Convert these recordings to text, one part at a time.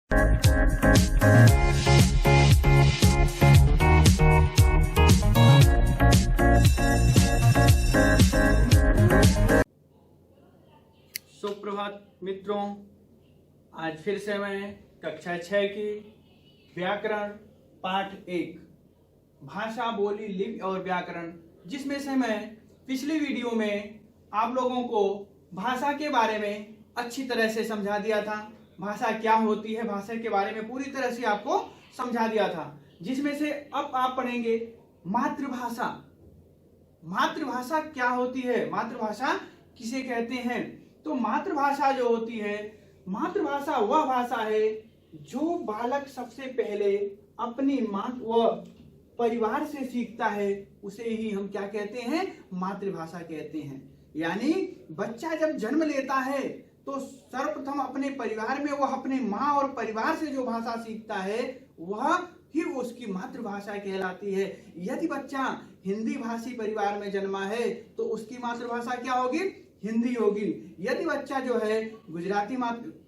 सुप्रभात मित्रों, आज फिर से मैं कक्षा 6 की व्याकरण पाठ 1 भाषा, बोली, लिपि और व्याकरण, जिसमें से मैं पिछली वीडियो में आप लोगों को भाषा के बारे में अच्छी तरह से समझा दिया था। भाषा क्या होती है, भाषा के बारे में पूरी तरह से आपको समझा दिया था। जिसमें से अब आप पढ़ेंगे मातृभाषा। मातृभाषा क्या होती है, मातृभाषा किसे कहते हैं? तो मातृभाषा जो होती है, मातृभाषा वह भाषा है जो बालक सबसे पहले अपनी माँ व परिवार से सीखता है, उसे ही हम क्या कहते हैं? मातृभाषा कहते हैं। यानी बच्चा जब जन्म लेता है तो सर्वप्रथम अपने परिवार में वह अपने माँ और परिवार से जो भाषा सीखता है वह ही उसकी मातृभाषा कहलाती है। यदि बच्चा हिंदी भाषी परिवार में जन्मा है तो उसकी मातृभाषा क्या होगी? हिंदी होगी। यदि बच्चा जो है गुजराती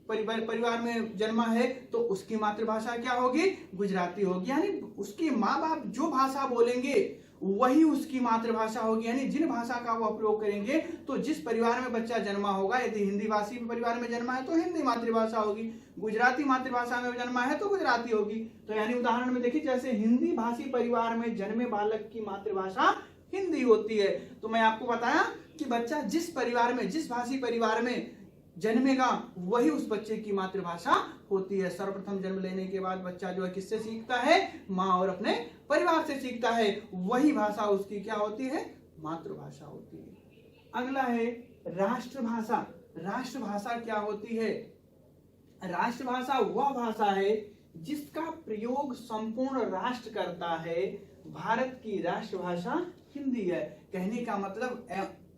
परिवार में जन्मा है तो उसकी मातृभाषा क्या होगी? गुजराती होगी। यानी उसके माँ बाप जो भाषा बोलेंगे वही उसकी मातृभाषा होगी। यानी जिन भाषा का वो प्रयोग करेंगे, तो जिस परिवार में बच्चा जन्मा होगा, यदि हिंदी भाषी परिवार में जन्मा है तो हिंदी मातृभाषा होगी, गुजराती मातृभाषा में जन्मा है तो गुजराती होगी। तो यानी उदाहरण में देखिए, जैसे हिंदी भाषी परिवार में जन्मे बालक की मातृभाषा हिंदी होती है। तो मैं आपको बताया कि बच्चा जिस परिवार में, जिस भाषी परिवार में जन्मेगा वही उस बच्चे की मातृभाषा होती है। सर्वप्रथम जन्म लेने के बाद बच्चा जो है किससे सीखता है? माँ और अपने परिवार से सीखता है। वही भाषा उसकी क्या होती है? मातृभाषा होती है। अगला है राष्ट्रभाषा। राष्ट्रभाषा क्या होती है? राष्ट्रभाषा वह भाषा है जिसका प्रयोग संपूर्ण राष्ट्र करता है। भारत की राष्ट्रभाषा हिंदी है। कहने का मतलब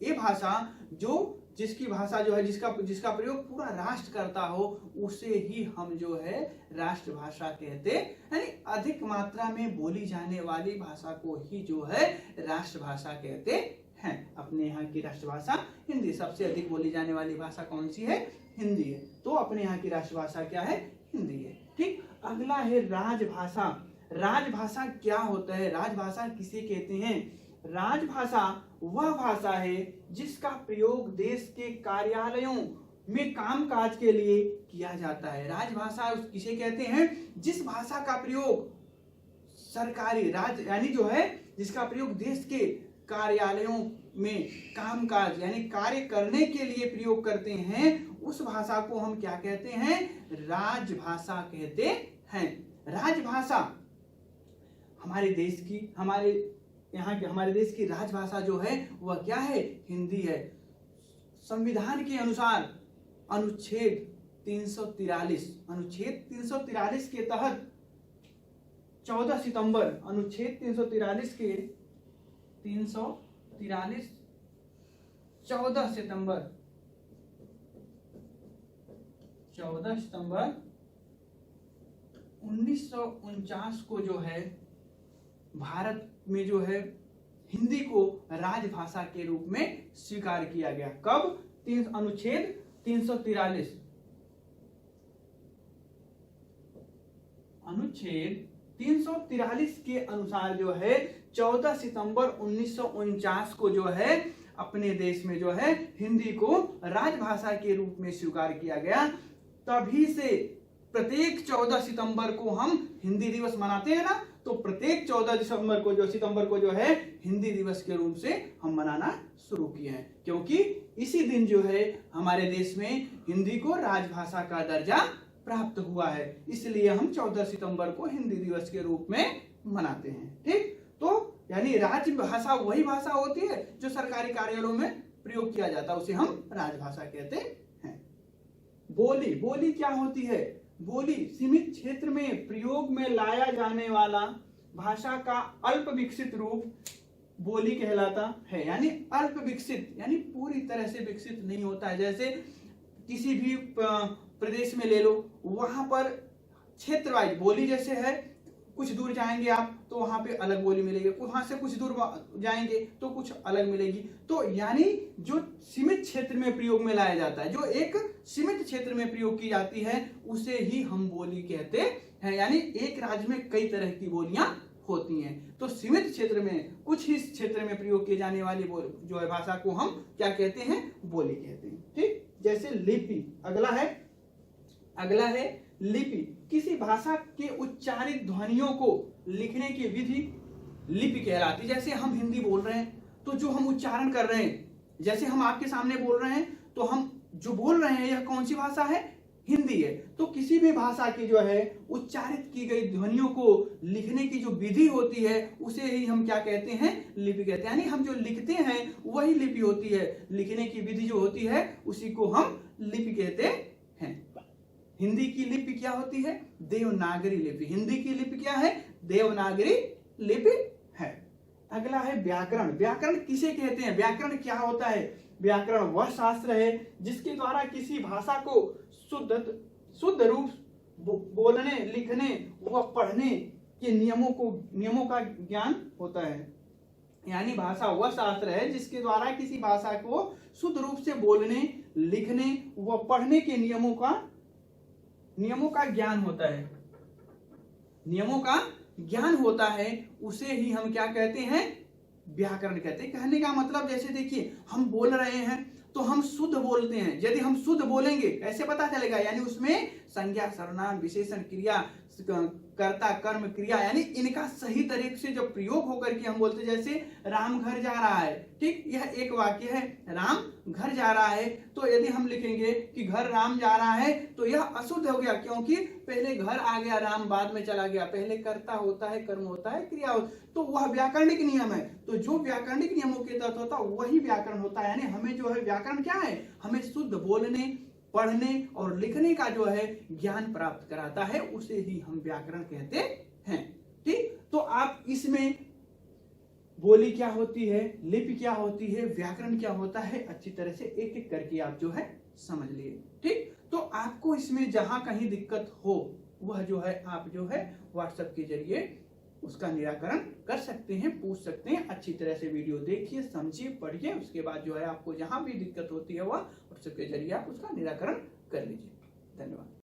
ये भाषा जो जिसकी भाषा जो है जिसका प्रयोग पूरा राष्ट्र करता हो, उसे ही हम जो है राष्ट्रभाषा कहते हैं। यानी अधिक मात्रा में बोली जाने वाली भाषा को ही जो है राष्ट्रभाषा कहते हैं। अपने यहाँ की राष्ट्रभाषा हिंदी। सबसे अधिक बोली जाने वाली भाषा कौन सी है? हिंदी है। तो अपने यहाँ की राष्ट्रभाषा क्या है? हिंदी है। ठीक। अगला है राजभाषा। राजभाषा क्या होता है? राजभाषा किसे कहते हैं? राजभाषा वह भाषा है जिसका प्रयोग देश के कार्यालयों में कामकाज के लिए किया जाता है। राजभाषा किसे कहते हैं? जिस भाषा का प्रयोग सरकारी यानी जो है जिसका प्रयोग देश के कार्यालयों में कामकाज यानी कार्य करने के लिए प्रयोग करते हैं, उस भाषा को हम क्या कहते हैं? राजभाषा कहते हैं। राजभाषा हमारे देश की राजभाषा जो है वह क्या है? हिंदी है। संविधान के अनुसार अनुच्छेद 343 के तहत 14 सितंबर अनुच्छेद 343 के 14 सितंबर 1949 को जो है भारत में जो है हिंदी को राजभाषा के रूप में स्वीकार किया गया। कब? अनुच्छेद 343 के अनुसार जो है 14 सितंबर 1949 को जो है अपने देश में जो है हिंदी को राजभाषा के रूप में स्वीकार किया गया। तभी से प्रत्येक 14 सितंबर को हम हिंदी दिवस मनाते हैं ना, तो प्रत्येक 14 सितंबर को जो है हिंदी दिवस के रूप से हम मनाना शुरू किए हैं, क्योंकि इसी दिन जो है हमारे देश में हिंदी को राजभाषा का दर्जा प्राप्त हुआ है। इसलिए हम 14 सितंबर को हिंदी दिवस के रूप में मनाते हैं। ठीक। तो यानी राजभाषा वही भाषा होती है जो सरकारी कार्यालयों में प्रयोग किया जाता है, उसे हम राजभाषा कहते हैं। बोली क्या होती है? बोली सीमित क्षेत्र में प्रयोग में लाया जाने वाला भाषा का अल्प विकसित रूप बोली कहलाता है। यानी अल्प विकसित यानी पूरी तरह से विकसित नहीं होता है। जैसे किसी भी प्रदेश में ले लो, वहां पर क्षेत्र वाइज बोली जैसे है कुछ दूर जाएंगे आप तो वहां पे अलग बोली मिलेगी, वहां से कुछ दूर जाएंगे तो कुछ अलग मिलेगी। तो यानी जो सीमित क्षेत्र में प्रयोग में लाया जाता है, जो एक सीमित क्षेत्र में प्रयोग की जाती है, उसे ही हम बोली कहते हैं। यानी एक राज्य में कई तरह की बोलियां होती हैं, तो सीमित क्षेत्र में कुछ ही क्षेत्र में प्रयोग किए जाने वाली जो है भाषा को हम क्या कहते हैं, बोली कहते हैं। ठीक, जैसे लिपि, अगला है लिपि। किसी भाषा के उच्चारित ध्वनियों को लिखने की विधि लिपि कहलाती है। जैसे हम हिंदी बोल रहे हैं तो जो हम उच्चारण कर रहे हैं, जैसे हम आपके सामने बोल रहे हैं तो हम जो बोल रहे हैं यह कौन सी भाषा है, हिंदी है। तो किसी भी भाषा की जो है उच्चारित की गई ध्वनियों को लिखने की जो विधि होती है उसे ही हम क्या कहते हैं, लिपि कहते हैं। यानी हम जो लिखते हैं वही लिपि होती है, लिखने की विधि जो होती है उसी को हम लिपि कहते हैं। हिंदी की लिपि क्या होती है, देवनागरी लिपि। हिंदी की लिपि क्या है, देवनागरी लिपि है। अगला है व्याकरण। व्याकरण किसे कहते हैं, व्याकरण क्या होता है। व्याकरण वह शास्त्र है जिसके द्वारा किसी भाषा को शुद्ध रूप बोलने, लिखने व पढ़ने के नियमों का ज्ञान होता है। यानी भाषा वह शास्त्र है जिसके द्वारा किसी भाषा को शुद्ध रूप से बोलने, लिखने व पढ़ने के नियमों का ज्ञान होता है। नियमों का ज्ञान होता है, उसे ही हम क्या कहते हैं, व्याकरण कहते हैं। कहने का मतलब जैसे देखिए हम बोल रहे हैं तो हम शुद्ध बोलते हैं। यदि हम शुद्ध बोलेंगे कैसे पता चलेगा, यानी उसमें संज्ञा, सर्वनाम, विशेषण, क्रिया, कर्ता, कर्म, क्रिया, यानी इनका सही तरीके से जब प्रयोग होकर के हम बोलते, जैसे राम घर जा रहा है, ठीक, यह एक वाक्य है, राम घर जा रहा है। तो यदि हम लिखेंगे कि घर राम जा रहा है तो यह अशुद्ध हो गया, क्योंकि पहले घर आ गया, राम बाद में चला गया। पहले कर्ता होता है, कर्म होता है, क्रिया होता है, तो वह व्याकरणिक नियम है। तो जो व्याकरणिक नियमों के तहत होता है वही व्याकरण होता है। यानी हमें जो है व्याकरण क्या है, हमें शुद्ध बोलने, पढ़ने और लिखने का जो है ज्ञान प्राप्त कराता है, उसे ही हम व्याकरण कहते हैं। ठीक, तो आप इसमें बोली क्या होती है, लिपि क्या होती है, व्याकरण क्या होता है, अच्छी तरह से एक एक करके आप जो है समझ लिए। ठीक, तो आपको इसमें जहां कहीं दिक्कत हो वह जो है आप जो है व्हाट्सएप के जरिए उसका निराकरण कर सकते हैं, पूछ सकते हैं। अच्छी तरह से वीडियो देखिए, समझिए, पढ़िए, उसके बाद जो है आपको जहां भी दिक्कत होती है वह व्हाट्सएप के जरिए आप उसका निराकरण कर लीजिए। धन्यवाद।